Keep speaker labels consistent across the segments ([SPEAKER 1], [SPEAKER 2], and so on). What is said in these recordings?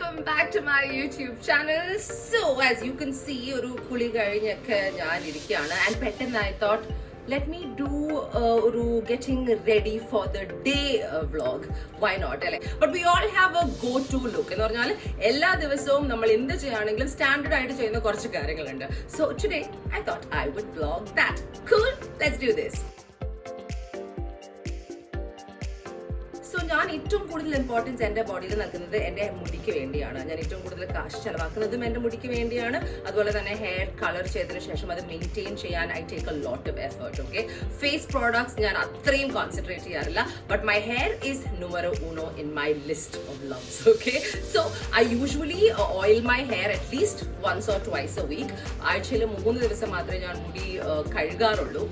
[SPEAKER 1] welcome back to my YouTube channel. So as you can see, ഒരു കുളി കഴിഞ്ഞൊക്കെ ഞാൻ ഇരിക്കുകയാണ് and പെട്ടെന്ന് I thought let me do ഒരു getting ready for the day vlog. Why not? But we all have a go-to look. എന്ന് പറഞ്ഞാൽ എല്ലാ ദിവസവും നമ്മൾ എന്ത് ചെയ്യുകയാണെങ്കിലും സ്റ്റാൻഡേർഡ് ആയിട്ട് ചെയ്യുന്ന കുറച്ച് കാര്യങ്ങളുണ്ട്. So today I thought I would vlog that. Cool? Let's do this. So ഞാൻ ഏറ്റവും കൂടുതൽ ഇമ്പോർട്ടൻസ് എൻ്റെ ബോഡിയിൽ നൽകുന്നത് എൻ്റെ മുടിക്ക് വേണ്ടിയാണ്. ഞാൻ ഏറ്റവും കൂടുതൽ കാശ് ചെലവാക്കുന്നതും എൻ്റെ മുടിക്ക് വേണ്ടിയാണ്. അതുപോലെ തന്നെ ഹെയർ കളർ ചെയ്തതിനു ശേഷം അത് മെയിൻറ്റെയിൻ ചെയ്യാൻ I take a lot of effort. Okay, face products ഞാൻ അത്രയും കോൺസെൻട്രേറ്റ് ചെയ്യാറില്ല. But my hair is numero uno in my list of loves. Okay, so I usually oil my hair at least once or twice a week. ആഴ്ചയിൽ 3 ദിവസം മാത്രമേ ഞാൻ മുടി കഴുകാറുള്ളൂ.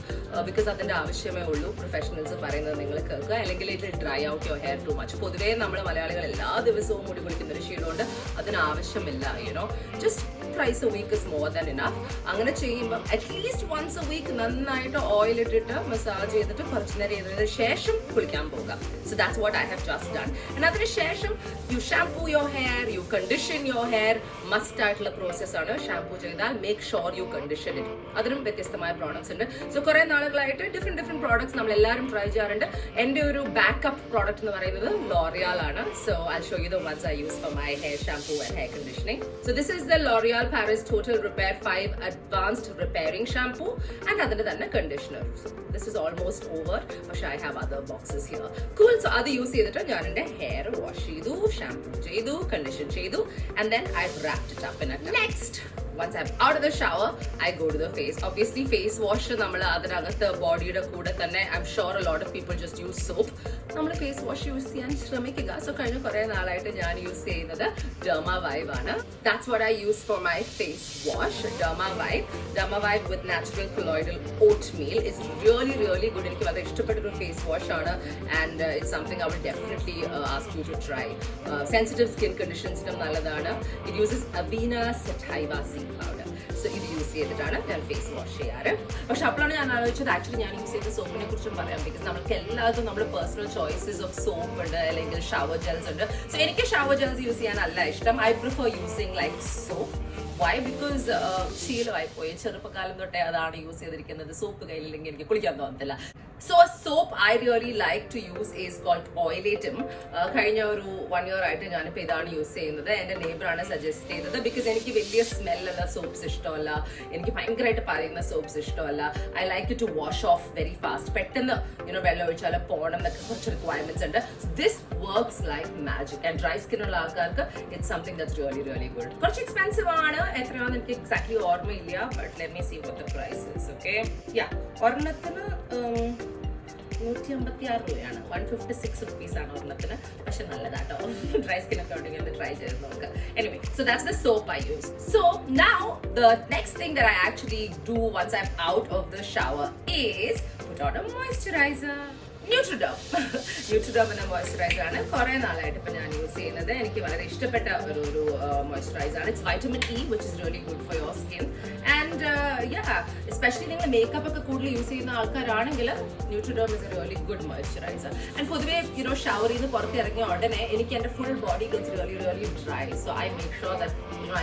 [SPEAKER 1] Because അതിൻ്റെ ആവശ്യമേ ഉള്ളൂ. പ്രൊഫഷണൽസ് പറയുന്നത് നിങ്ങൾ കേൾക്കുക, അല്ലെങ്കിൽ ഇത് dry out your hair too much. പൊതുവേ നമ്മൾ മലയാളികൾ എല്ലാ ദിവസവും മുടി കുളിക്കുന്ന ഒരു ശീലമുണ്ട്. അതിന് ആവശ്യമില്ല. You know, just thrice a week is more than enough. അങ്ങനെ ചെയ്യുമ്പോൾ അറ്റ്ലീസ്റ്റ് once a week നന്നായിട്ട് ഓയിൽ ഇട്ടിട്ട് മസാജ് ചെയ്തിട്ട് കുറച്ച് നേരം ചെയ്തതിന് ശേഷം കുളിക്കാൻ പോകുക. So that's what I have just done. And അതിന് ശേഷം you shampoo your hair, you condition your hair. Must ആയിട്ടുള്ള പ്രോസസ് ആണ്. ഷാംപൂ ചെയ്താൽ make sure you condition it. അതിനും വ്യത്യസ്തമായ പ്രോഡക്ട്സ് ഉണ്ട്. സോ കുറെ നാളുകളായിട്ട് ഡിഫറെന്റ് പ്രോഡക്ട്സ് നമ്മൾ എല്ലാവരും ട്രൈ ചെയ്യാറുണ്ട്. എൻ്റെ ഒരു ബാക്കപ്പ് പ്രോഡക്റ്റ് എന്ന് പറയുന്നത് L'Oreal ആണ്. So I'll show you the ones I use for my hair shampoo and hair conditioning. So this is the L'Oreal Paris Total Repair 5 Advanced Repairing Shampoo and അതിന്റെ തന്നെ conditioner. So this is almost over. പക്ഷേ I have other boxes here. Cool. So അത് use ചെയ്തിട്ട് ഞാൻ എൻ്റെ hair wash ചെയ്തു, shampoo ചെയ്തു, condition ചെയ്തു, and then I've wrapped it up in a towel. Next, once I'm out of the shower, I go to the face. Obviously face wash നമ്മൾ അതിനകത്ത് ബോഡിയുടെ കൂടെ തന്നെ I'm sure a lot of people just use soap. നമ്മൾ face wash use ചെയ്യാൻ ശ്രമിക്കുക. So കഴിഞ്ഞ കുറേ നാളായിട്ട് ഞാൻ യൂസ് ചെയ്യുന്നത് Derma Vibe ആണ്. That's what I use for my face wash. Derma Vibe with natural colloidal oatmeal is really good. എനിക്ക് വളരെ ഇഷ്ടപ്പെട്ട ഒരു ഫേസ് വാഷ് ആണ്. And it's something I will definitely ask you to try. Sensitive skin conditions-നും നല്ലതാണ്. It uses Avena sativa seed powder. So ഇത് use ചെയ്തിട്ടാണ് ഞാൻ face wash ചെയ്യാറ്. പക്ഷെ അപ്പോഴാണ് ഞാൻ ആലോചിച്ചത് ആക്ച്വലി ഞാൻ യൂസ് ചെയ്ത സോപ്പിനെ കുറിച്ചും പറയാം. ബിക്കോസ് നമുക്ക് എല്ലാവർക്കും നമ്മുടെ പേഴ്സണൽ ചോയ്സസ് ഓഫ് സോപ്പ് ഉണ്ട്, അല്ലെങ്കിൽ ഷവർ ജെൽസ് ഉണ്ട്. സോ എനിക്ക് ഷവർ ജെൽസ് യൂസ് ചെയ്യാനല്ല ഇഷ്ടം. I prefer using like soap. Why? Because ശീലമായി പോയി. ചെറുപ്പകാലം തൊട്ടേ അതാണ് യൂസ് ചെയ്തിരിക്കുന്നത്. സോപ്പ് കയ്യിലില്ലെങ്കിൽ എനിക്ക് കുളിക്കാൻ തോന്നത്തില്ല. So a soap I really like to use is called Oilatum. കഴിഞ്ഞ ഒരു 1 year ആയിട്ട് ഞാനിപ്പോൾ ഇതാണ് യൂസ് ചെയ്യുന്നത്. എൻ്റെ നെയ്ബറാണ് സജസ്റ്റ് ചെയ്തത്. ബിക്കോസ് എനിക്ക് വലിയ സ്മെല്ലുള്ള സോപ്സ് ഇഷ്ടമല്ല, എനിക്ക് ഭയങ്കരമായിട്ട് പറയുന്ന സോപ്സ് ഇഷ്ടമല്ല. I like it to wash off very fast. പെട്ടെന്ന് വെള്ളം ഒഴിച്ചാൽ പോകണം എന്നൊക്കെ കുറച്ച് റിക്വയർമെന്റ്സ് ഉണ്ട്. This works like magic. And dry സ്കിന്നുള്ള ആൾക്കാർക്ക് it's something that's really good. കുറച്ച് എക്സ്പെൻസീവ് ആണ്. എത്രയാണെന്ന് എനിക്ക് എക്സാക്ട്ലി ഓർമ്മയില്ല. But let me see what the price is. Okay, yeah, ഒരെണ്ണത്തിന് 156 രൂപയാണ്. 156 റുപ്പീസാണ് ഒരെണ്ണത്തിന്. പക്ഷെ നല്ലതാട്ടോ. ഡ്രൈ സ്കിൻ ഒക്കെ ഉണ്ടെങ്കിൽ ഒന്ന് ട്രൈ ചെയ്ത് നോക്കുക. Anyway, so that's the soap I use. So now the next thing that I actually do once I'm out of the shower is put on a moisturizer. Nutriderm എന്ന moisturiser ആണ് കുറെ നാളായിട്ട് ഇപ്പൊ ഞാൻ യൂസ് ചെയ്യുന്നത്. എനിക്ക് വളരെ ഇഷ്ടപ്പെട്ട ഒരു മോയ്സ്ചറൈസർ ആണ്. It's vitamin E, which is really good for your skin. And yeah, especially നിങ്ങൾ മേക്കപ്പ് ഒക്കെ കൂടുതൽ യൂസ് ചെയ്യുന്ന ആൾക്കാരാണെങ്കിൽ Nutriderm is a really good moisturizer. And പൊതുവേ ഷവർ ചെയ്ത് പുറത്തിറങ്ങിയ ഉടനെ എനിക്ക് എൻ്റെ full body gets really dry. So I make sure that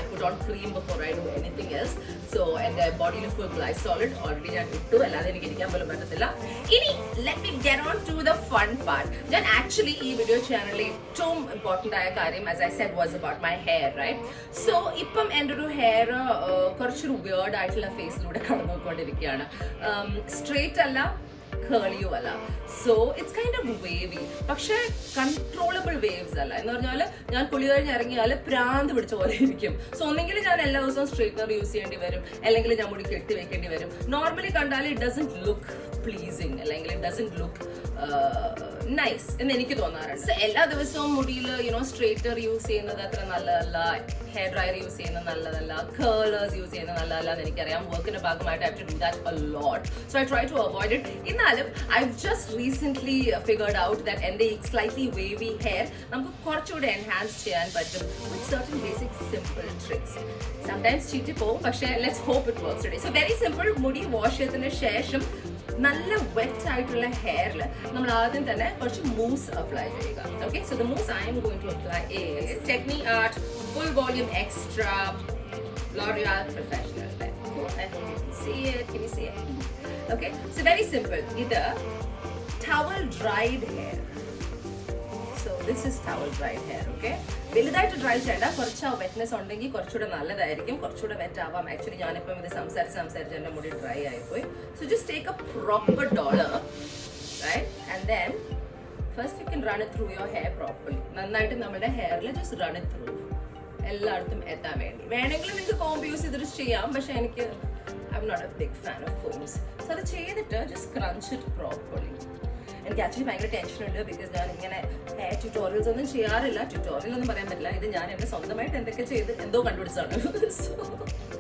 [SPEAKER 1] I put on cream before I do anything else. So എൻ്റെ ബോഡിയിൽ ഫുൾ ഗ്ലൈസോളിഡ് ഓൾറെഡി ഞാൻ ഇട്ടു. അല്ലാതെ എനിക്ക് ഇരിക്കാൻ പോലും പറ്റത്തില്ല. ഇനി let me get on to the fun part. Then actually ഈ വീഡിയോ ചാനലിൽ ഏറ്റവും ഇമ്പോർട്ടൻ്റ് ആയ കാര്യം as I said was about my hair, right? So ഇപ്പം എൻ്റെ ഒരു ഹെയർ കുറച്ചൊരു weird ആയിട്ടുള്ള ഫേസിലൂടെ കടന്നുപോയിക്കൊണ്ടിരിക്കുകയാണ്. സ്ട്രെയിറ്റ് അല്ല, കേളിയും അല്ല. സോ ഇറ്റ്സ് കൈൻഡ് ഓഫ് വേവി. പക്ഷെ കൺട്രോളബിൾ വേവ്സ് അല്ല. എന്ന് പറഞ്ഞാൽ ഞാൻ കുളി കഴിഞ്ഞ് ഇറങ്ങിയാൽ പ്രാന്ത് പിടിച്ച പോലെ ഇരിക്കും. സോ ഒന്നെങ്കിൽ ഞാൻ എല്ലാ ദിവസവും സ്ട്രെയിറ്റ്നർ യൂസ് ചെയ്യേണ്ടി വരും, അല്ലെങ്കിൽ ഞാൻ മുടി കെട്ടി വെക്കേണ്ടി വരും. നോർമലി കണ്ടാൽ ഇറ്റ് ഡസൻറ്റ് ലുക്ക് പ്ലീസിങ്, അല്ലെങ്കിൽ ഇറ്റ് ഡസൻറ്റ് ലുക്ക് നൈസ് എന്ന് എനിക്ക് തോന്നാറുണ്ട്. സോ എല്ലാ ദിവസവും മുടിയിൽ സ്ട്രെയിറ്റർ യൂസ് ചെയ്യുന്നത് അത്ര നല്ലതല്ല, ഹെയർ ഡ്രയർ യൂസ് ചെയ്യുന്നത് നല്ലതല്ല, കേളേഴ്സ് യൂസ് ചെയ്യുന്നത് നല്ലതല്ല എന്ന് എനിക്കറിയാം. വർക്കിന്റെ ഭാഗമായിട്ട് I have to do that a lot. So I try to avoid it. എന്നാലും I just recent figured out that എൻ്റെ ഈ സ്ലൈറ്റ്ലി വേവി ഹെയർ നമുക്ക് കുറച്ചുകൂടെ എൻഹാൻസ് ചെയ്യാൻ പറ്റും with certain basic simple tricks. Sometimes ചീറ്റി പോകും, പക്ഷേ let's hope it works today. So very simple. മുടി വാഷ് ചെയ്തതിന് ശേഷം നല്ല വെറ്റ് ആയിട്ടുള്ള ഹെയറിൽ നമ്മൾ ആദ്യം തന്നെ കുറച്ച് മൂസ് അപ്ലൈ ചെയ്യുക. Okay, so the mousse I'm going to apply is techni art full volume extra L'Oreal Professional. Cool. I hope you can see it. Can you see it? Okay. So very simple. Either towel dried hair. So this is towel dried hair. Okay. വലുതായിട്ട് dry ചെയ്യേണ്ട, കുറച്ച് wetness ഉണ്ടെങ്കിൽ കുറച്ചുകൂടെ നല്ലതായിരിക്കും, കുറച്ചുകൂടെ wet ആവാം. Actually ഞാനിപ്പം ഇത് സംസാരിച്ച് എൻ്റെ മുടി ഡ്രൈ ആയിപ്പോയി. So just take a proper dollop, right, and then first you can run it through your hair properly. നന്നായിട്ട് നമ്മുടെ ഹെയറിൽ ജസ്റ്റ് റൺ ഇറ്റ് ത്രൂ, എല്ലായിടത്തും എത്താൻ വേണ്ടി. വേണമെങ്കിൽ നിങ്ങൾക്ക് കോംബ് യൂസ് ചെയ്തിട്ട് ചെയ്യാം, പക്ഷെ എനിക്ക് I'm not a big fan of combs. So അത് ചെയ്തിട്ട് ജസ്റ്റ് ക്രഞ്ച് ഇറ്റ് പ്രോപ്പർലി. എനിക്ക് ആക്ച്വലി ഭയങ്കര ടെൻഷൻ ഉണ്ട്, ബിക്കോസ് ഞാൻ ഇങ്ങനെ ഹെയർ ട്യൂട്ടോറിയൽസ് ഒന്നും ചെയ്യാറില്ല. ട്യൂട്ടോറിയൽ ഒന്നും പറയാൻ പറ്റില്ല, ഇത് ഞാൻ എന്നെ സ്വന്തമായിട്ട് എന്തൊക്കെ ചെയ്ത് എന്തോ കണ്ടുപിടിച്ചാണ്. സോ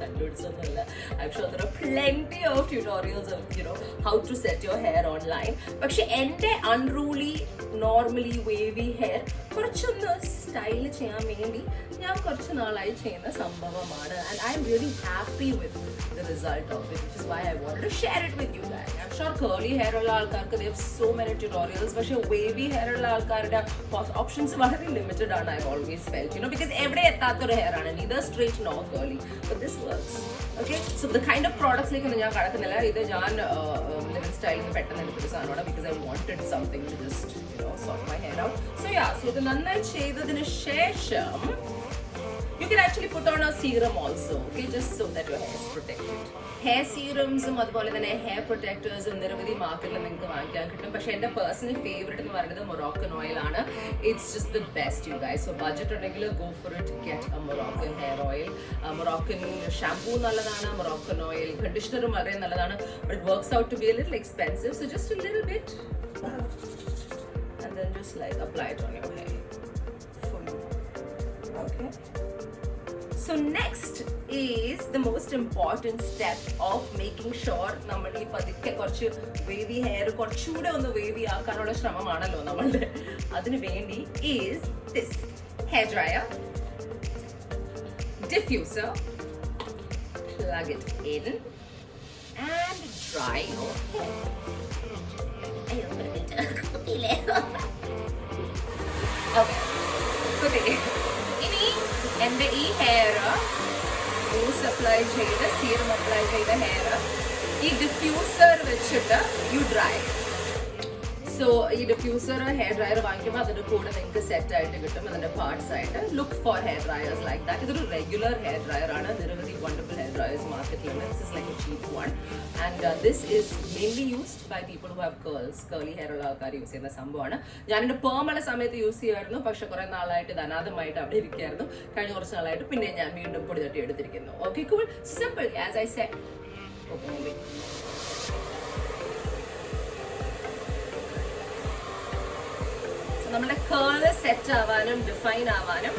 [SPEAKER 1] കണ്ടുപിടിച്ചൊന്നുമില്ല. I'm sure there are plenty of tutorials of, you know, how to set your hair online. പക്ഷെ എൻ്റെ അൺറൂളി നോർമലി വേവി ഹെയർ കുറച്ചൊന്ന് സ്റ്റൈൽ ചെയ്യാൻ വേണ്ടി ഞാൻ കുറച്ച് നാളായി ചെയ്യുന്ന സംഭവമാണ്. And I am really happy with the result of it, which is why I wanted to share it with you guys. I'm sure curly hair ulla aalkarku they have so many tutorials, but wavy hair ulla aalkarude options very limited aanu. I always felt, you know, because every ethathoru hair aanu, neither straight nor curly, but this works. Okay, so the kind of products like ഞാൻ കടക്കുന്നില്ല, ഇത് ഞാൻ living സ്റ്റൈലിൽ നിന്ന് പെട്ടെന്ന് എടുത്തൊരു സാധനമാണ്, because I wanted something to just, you know, sort my hair out. So yeah, so ഇത് നന്നായി ചെയ്തതിന് ശേഷം you can actually put on a serum also, okay, just so that your hair is protected. Hair serums അതുപോലെ തന്നെ hair പ്രൊട്ടക്ടേഴ്സും നിരവധി മാർക്കറ്റിൽ നിങ്ങൾക്ക് വാങ്ങിക്കാൻ കിട്ടും. പക്ഷേ എൻ്റെ പേഴ്സണൽ ഫേവറേറ്റ് എന്ന് പറയുന്നത് മൊറോക്കൻ ഓയിൽ ആണ്. It's just the best you guys. So budget ഉണ്ടെങ്കിൽ go for it, get a Moroccan hair oil. Moroccan shampoo നല്ലതാണ്, മൊറോക്കൻ ഓയിൽ കണ്ടീഷണറും വളരെ നല്ലതാണ്. But it works out to be a little expensive. So just a little bit and then just like apply it on your hair fully. Okay. So next is the most important step of making sure നമ്മൾ ഈ പതുക്കെ കുറച്ച് വേവി hair കുറച്ചുകൂടെ ഒന്ന് വേവി ആക്കാനുള്ള ശ്രമമാണല്ലോ നമ്മളുടെ. അതിനു വേണ്ടി is this hair dryer, diffuser, plug it in and dry your hair. Okay. ഇനി എൻ്റെ ഈ ഹെയർ യൂസ് അപ്ലൈ ചെയ്ത് സീറം അപ്ലൈ ചെയ്ത ഹെയർ ഈ ഡിഫ്യൂസർ വെച്ചിട്ട് യു ഡ്രൈ. സോ ഈ ഡിഫ്യൂസർ ഹെയർ ഡ്രയർ വാങ്ങിക്കുമ്പോൾ അതിൻ്റെ കൂടെ നിങ്ങൾക്ക് സെറ്റ് ആയിട്ട് കിട്ടും, അതിൻ്റെ പാർട്സ് ആയിട്ട്. Look for hair dryers like that. ഇതൊരു റെഗുലർ ഹെയർ ഡ്രയർ ആണ്. നിരവധി വണ്ടർഫുൾ ഹെയർ ഡ്രയേഴ്സ് മാർക്കറ്റിലുണ്ട്. This is like a cheap one and this is mainly used by people who have curly hair ഉള്ള ആൾക്കാർ യൂസ് ചെയ്യുന്ന സംഭവമാണ്. ഞാനെൻ്റെ പേമുള്ള സമയത്ത് യൂസ് ചെയ്യുമായിരുന്നു, പക്ഷെ കുറേ നാളായിട്ട് ഇത് അനാഥമായിട്ട് അവിടെ ഇരിക്കുകയായിരുന്നു. കഴിഞ്ഞ കുറച്ച് നാളായിട്ട് പിന്നെ ഞാൻ വീണ്ടും പൊടി തട്ടി എടുത്തിരിക്കുന്നു. Okay, cool, simple as I said. നമ്മുടെ കേൾ സെറ്റ് ആവാനും ഡിഫൈൻ ആവാനും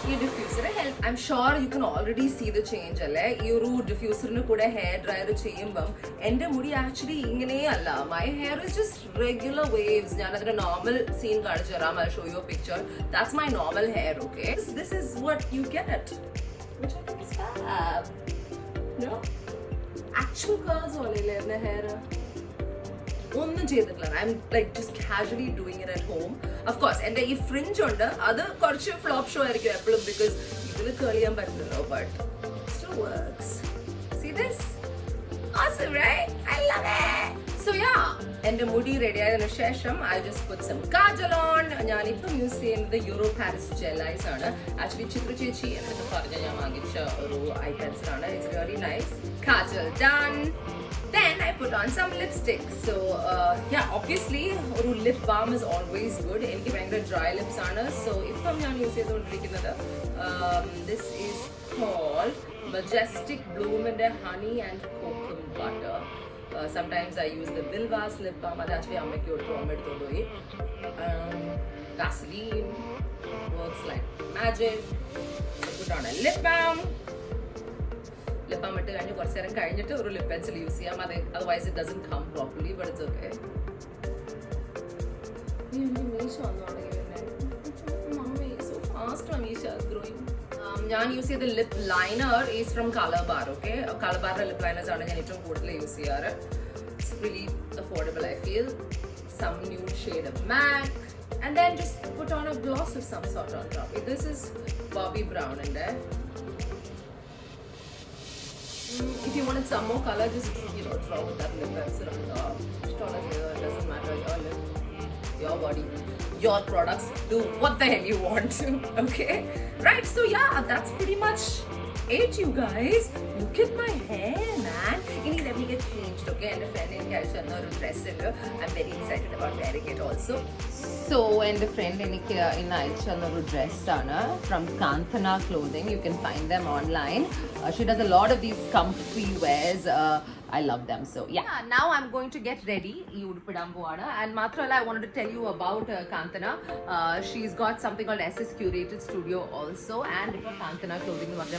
[SPEAKER 1] ഈ diffuser help. I'm sure you can already see the change അല്ലേ. ഈ ഒരു ഡിഫ്യൂസറിന് കൂടെ ഹെയർ ഡ്രയർ ചെയ്യുമ്പം എൻ്റെ മുടി ആക്ച്വലി ഇങ്ങനെയല്ല. My hair is just regular waves. ഞാൻ അതിന്റെ നോർമൽ സീൻ കാണിച്ചു തരാം. I show you picture. That's my normal hair. Okay, this is what you get, which I think is fab. No, actual curls പോലെയല്ലേ എൻ്റെ hair. ഒന്നും ചെയ്തിട്ടില്ല. I M like just casually doing it at home. Of course എൻ്റെ ഈ fringe ഉണ്ട്, അത് കുറച്ച് flop show ആയിരിക്കും എപ്പോഴും, ബിക്കോസ് ഇതിൽ കേൾ ചെയ്യാൻ പറ്റില്ലല്ലോ. But still works. See this? Awesome, right? I love it. So yeah, എൻ്റെ മുടി റെഡി ആയതിനു ശേഷം I just put some kajal on. ഞാനിപ്പം യൂസ് ചെയ്യുന്നത് യൂറോ പാരിസ് ജെൽ ഐസ് ആണ്. ആക്ച്വലി ചിത്ര ചേച്ചി എന്നൊക്കെ പറഞ്ഞ ഞാൻ വാങ്ങിച്ച ഒരു ഐ പെൻസിലാണ്. It's really nice. Kajal done. Then I put on some lipstick. So yeah, obviously ഒരു lip balm is always good. എനിക്ക് ഭയങ്കര dry lips ആണ്. So ഇപ്പം ഞാൻ യൂസ് ചെയ്തുകൊണ്ടിരിക്കുന്നത് this is called Majestic Bloomന്റെ Honey and Cocoa Butter. Sometimes I use the Vilvas lip balm. അത് actually അമ്മയ്ക്ക് കൊടുത്തു, അമ്മ എടുത്തോണ്ട് പോയി. Vaseline works like magic. I put on a lip balm. Lip balm ഇട്ട് കഴിഞ്ഞ് കുറച്ച് നേരം കഴിഞ്ഞിട്ട് ഒരു ലിപ്പ് പെൻസിൽ യൂസ് ചെയ്യാം. Otherwise it doesn't come properly, but it's okay. ഞാൻ യൂസ് ചെയ്ത lip liner is from Colorbar. Okay, കളർ ബാറിന്റെ ലിപ്പ് ലൈനേഴ്സ് ആണ് ഞാൻ ഏറ്റവും കൂടുതൽ യൂസ് ചെയ്യാറ്. It's really affordable I feel. Some nude shade of MAC And then just put on a gloss of some sort on top. This is Bobbi Brown in there. If you wanted some more color, just draw with that lip pencil on top. It doesn't matter. Your lip, your body, your products. Do what the hell you want to. Okay, right? So yeah, that's pretty much it, you guys. Look at my hair, man. Let me get changed. Okay, and a friend in Calcutta dress. I'm very excited about wearing it also. So, and a friend in a dress from Kanthana Clothing. You can find them online. She does a lot of these comfy wears. I love them. So yeah, now I'm going to get ready. And Matrala, I wanted to tell you about Kanthana. She's got something called SS Curated Studio also, and Kanthana Clothing brand.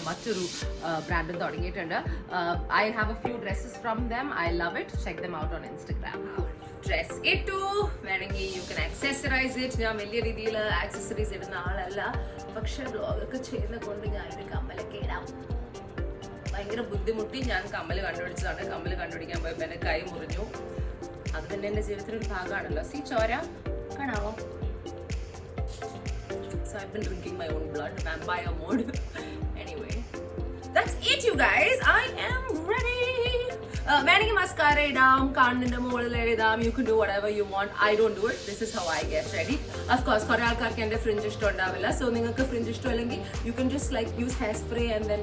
[SPEAKER 1] I have a few dresses from them. I love it. Check them out on Instagram. Dress ittu വേണമെങ്കിൽ you can accessorize it. ഞാൻ വലിയ രീതിയിൽ accessories ഇടുന്ന ആളല്ല, പക്ഷെ ബ്ലോഗൊക്കെ ചെയ്യുന്ന കൊണ്ട് ഞാനൊരു കമ്മലൊക്കെ ഇടാം. ഭയങ്കര ബുദ്ധിമുട്ടി ഞാൻ കമ്മൽ കണ്ടുപിടിച്ചതാണ്. കമ്മൽ കണ്ടുപിടിക്കാൻ പോയപ്പോൾ എൻ്റെ കൈ മുറിഞ്ഞു. അത് തന്നെ എൻ്റെ ജീവിതത്തിലൊരു ഭാഗമാണല്ലോ. സീ ചോര കാണാവോ? So I've been drinking my own blood, vampire mode. Anyway, that's it, you guys. I am ready. വേണമെങ്കിൽ മസ്കാര ഇടാം, കണ്ണിന്റെ മുകളിൽ എഴുതാം. You can do whatever you want. I don't do it. This is how I get ready. Of course, കുറെ ആൾക്കാർക്ക് എൻ്റെ fringe ഇഷ്ടം ഉണ്ടാവില്ല. So നിങ്ങൾക്ക് ഫ്രിഞ്ച് ഇഷ്ടമല്ലെങ്കിൽ you can just like use hairspray and then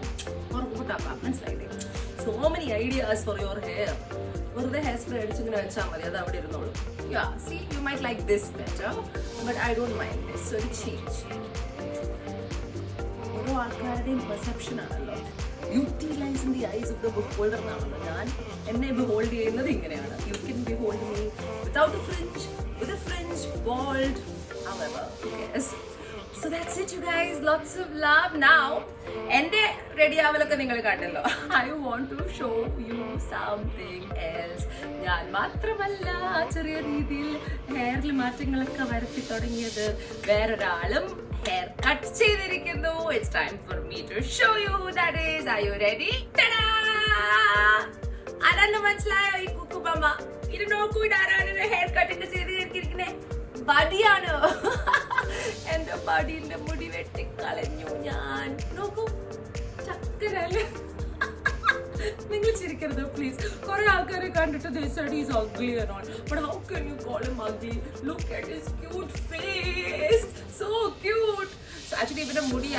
[SPEAKER 1] മനസ്സിലായില്ലേ? So many ideas for your hair. വെറുതെ hair spray അടിച്ചിങ്ങനെ വെച്ചാൽ മതി, അത് അവിടെ ഇരുന്നോളൂ. Yeah, see, you might like this better, but I don't mind this. So it change. ഓരോ ആൾക്കാരുടെയും perception ആണല്ലോ. Utilize in the eyes of the beholder എന്നാണല്ലോ. ഞാൻ എന്നെ ബിഹോൾഡ് ചെയ്യുന്നത് ഇങ്ങനെയാണ്. You can behold me without a fringe, with a fringe, bald, however, who cares? So that's it, you guys. Lots of love. Now, എൻ്റെ ready ആവലൊക്കെ നിങ്ങൾ കണ്ടല്ലോ. I want to show you something else. ഞാൻ മാത്രമല്ല ചെറിയ രീതിയിൽ ഹെയറിൽ മാറ്റങ്ങളൊക്കെ വരുത്തി തുടങ്ങിയത്. വേറൊരാളും hair cut ചെയ്തിരിക്കുന്നു. It's time for me to show you who that is. Are you ready? Ta-da! ആരാന്ന് മനസ്സിലായോ? ഈ കുക്കുബമ്മ ഇത് നോക്കൂ. ഇതാരാണ് ഹെയർ കട്ടിങ് ചെയ്തിരിക്കുന്നേ? ബഡിയാണ്. എന്റെ ബഡിന്റെ മുടി വെട്ടിക്കളഞ്ഞു ഞാൻ. നോക്കൂ, ചക്കരല്ലേ? നിങ്ങൾ ചിരിക്കരുത് പ്ലീസ്. കുറെ ആൾക്കാരെ കണ്ടിട്ട് they said he's ugly and all, but how can you call him ugly? Look at his cute face, so cute. So actually ഇവന്റെ മുടി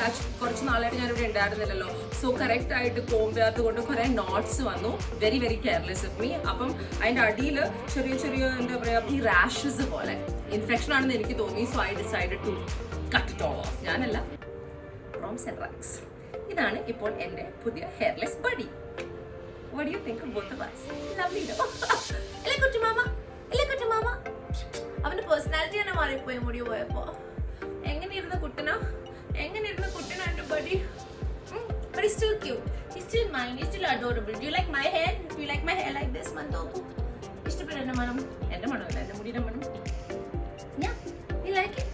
[SPEAKER 1] കുറച്ച് നാളായിട്ട് ഞാനിവിടെ ഉണ്ടായിരുന്നില്ലല്ലോ. സോ കറക്റ്റ് ആയിട്ട് കോമ്പാത്ത് കൊണ്ട് കുറെ നോട്ട്സ് വന്നു. Very very careless of me. അപ്പം അതിന്റെ അടിയിൽ ചെറിയ ചെറിയ എന്താ പറയാ ഈ റാഷസ് പോലെ ഇൻഫെക്ഷൻ ആണെന്ന് എനിക്ക് തോന്നി. So I decided to cut it all off. ഞാനല്ല, റോംസ് ആൻഡ് റാക്സ്. ഇതാണ് ഇപ്പോൾ എൻ്റെ പുതിയ hairless buddy. What do you think of both of us? Lovely, no? Ella kuchu mama. അവന്റെ പേഴ്സണാലിറ്റി തന്നെ മാറിപ്പോയി മുടി പോയപ്പോ. എങ്ങനെ ഇരുന്ന കുട്ടനാ എന്റെ buddy. But he's still cute. He's still mine. He's still adorable. Do you like my hair? Do you like my hair like this, Mandoku? ഇഷ്ടപ്പെട്ട എന്റെ മണമല്ല, എന്റെ മുടിയുടെ മണം. Yeah? You like it?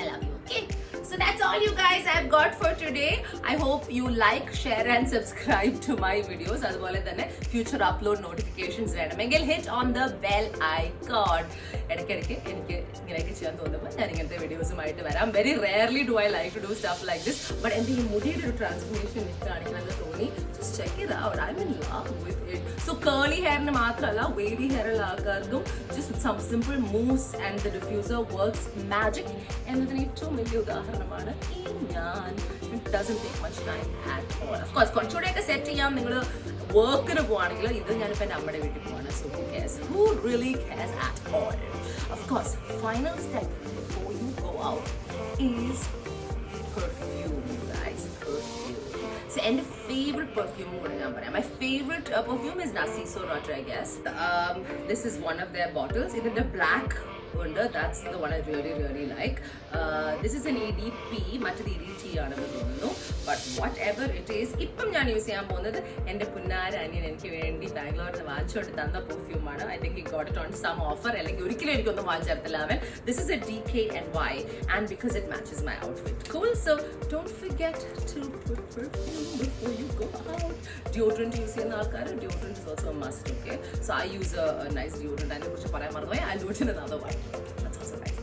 [SPEAKER 1] I love you. Okay? So that's all, you guys, I've got for today. I hope you like, share and subscribe to my videos. അതുപോലെ തന്നെ future upload notifications വേണമെങ്കിൽ hit on the bell icon. ഇടയ്ക്കിടയ്ക്ക് എനിക്ക് ഇങ്ങനെയൊക്കെ ചെയ്യാൻ തോന്നുമ്പോൾ ഞാൻ ഇങ്ങനത്തെ വീഡിയോസുമായിട്ട് വരാം. Very rarely do I like to do stuff like this. But എൻ്റെ ഈ മുടിയുടെ ഒരു ട്രാൻസ്ഫോർമേഷൻ എനിക്ക് കാണിക്കണമെന്ന് തോന്നി. Just check it out. I mean love with it. So curly ഹെയറിന് മാത്രമല്ല, വേവി ഹെയറുള്ള ആൾക്കാർക്കും just some simple moves and the diffuser works magic എന്നതിന് ഏറ്റവും വലിയ ഉദാഹരണമാണ് ഈ ഞാൻ. It doesn't take much time at all. Of course കുറച്ചുകൂടെയൊക്കെ സെറ്റ് ചെയ്യാം. നിങ്ങൾ വർക്കിന് പോവാണെങ്കിൽ ഇത് ഞാനിപ്പോൾ എൻ്റെ അമ്മയുടെ വീട്ടിൽ പോവാണ്. So who cares? Who really cares at all? Of course, final step before you go out is perfume, you guys. Perfume. So, and favorite perfume, my favorite perfume is Narciso Roger, I guess. This is one of their bottles. It's the black under. That's the one I really like. This is an EDP, മറ്റൊരു EDT ആണെന്ന് തോന്നുന്നു. But whatever it is, ഇപ്പം ഞാൻ use ചെയ്യാൻ പോകുന്നത് എൻ്റെ പുന്നാര അനിയൻ എനിക്ക് വേണ്ടി ബാംഗ്ലൂരിൽ നിന്ന് വാങ്ങിച്ചോണ്ട് തന്ന പെർഫ്യൂമാണ്. I think he got it on some offer. അല്ലെങ്കിൽ ഒരിക്കലും എനിക്കൊന്നും വാങ്ങിച്ചേർത്തില്ല അവൻ. This is a DKNY and because it matches my outfit. Cool. So don't forget to put perfume before you go out. Deodorant use ചെയ്യുന്ന ആൾക്കാർ, deodorant is also a must. Okay. So I use a nice deodorant. അതിനെ കുറിച്ച് പറയാൻ മറന്നുപോയി. I'll do it in another one. That's also nice.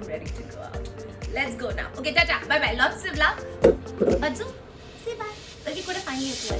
[SPEAKER 1] ready to go out. Let's go now. Okay, tata. Bye bye. Lots of love. Badzu, say bye. Lagi ko na finally ito.